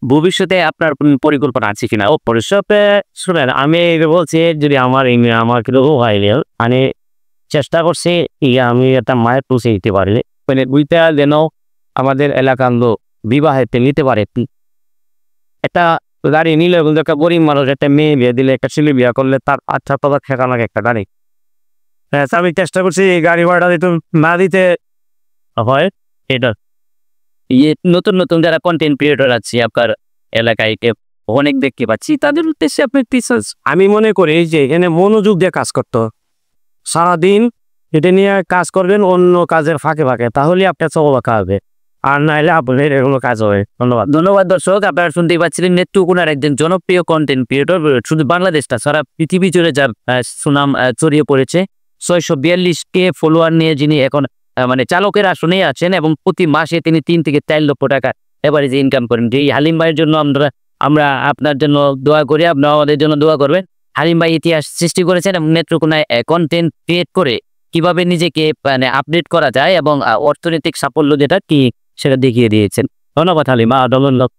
ভবিষ্যতে আপনার পরিকল্পনা আছে কিনা? ভবিষ্যতে শুনেন আমি বলছি যদি আমার কিন্তু হয়নি। মানে চেষ্টা করছি আমি একটা মায়ের পৌঁছে দিতে পারি। মানে ওইটা যেন আমাদের এলাকার লোক বিবাহেতে নিতে পারে। একটা গাড়ি নিলে কিন্তু একটা গরিব মানুষ একটা মেয়ে বিয়ে দিলে একটা ছেলে বিয়ে করলে তার 8,000 টাকা লাগে একটা গাড়ি। হ্যাঁ, আমি চেষ্টা করছি এই গাড়ি ভাড়াটা দিতে না দিতে হয় এটা। নতুন নতুন যারা কন্টেন্ট ক্রিয়েটর আছে আপনার এলাকায় অনেক দেখতে পাচ্ছি তাদের উদ্দেশ্যে আপনি আমি মনে করি যে এখানে মনোযোগ দিয়ে কাজ করতে হবে। সারাদিন এটা নিয়ে কাজ করবেন অন্য কাজের ফাঁকে ফাঁকে, তাহলে আপনার চকবাকা হবে, আর নাহলে আপনার এগুলো কাজ হবে। ধন্যবাদ। ধন্যবাদ দর্শক, আপনারা শুনতেই পাচ্ছিলেন নেত্রকোনার একজন জনপ্রিয় কন্টেন্ট ক্রিয়েটর, শুধু বাংলাদেশটা সারা পৃথিবী জুড়ে যার সুনাম ছড়িয়ে পড়েছে। 642K ফলোয়ার নিয়ে যিনি এখন মানে চালকের আসনেই আছেন এবং প্রতি মাসে তিনি 3 থেকে 4 লক্ষ টাকা এভারেজে ইনকাম করেন। এই হালিম ভাইয়ের জন্য আমরা আপনার জন্য দোয়া করি, আপনারা আমাদের জন্য দোয়া করবেন। হালিম ভাই ইতিহাস সৃষ্টি করেছেন এবং নেত্রকোনায় কন্টেন্ট ক্রিয়েট করে কিভাবে নিজেকে মানে আপডেট করা যায় এবং অর্থনৈতিক সাফল্য যেটা কি সেটা দেখিয়ে দিয়েছেন। ধন্যবাদ হালিম। ধন্যবাদ।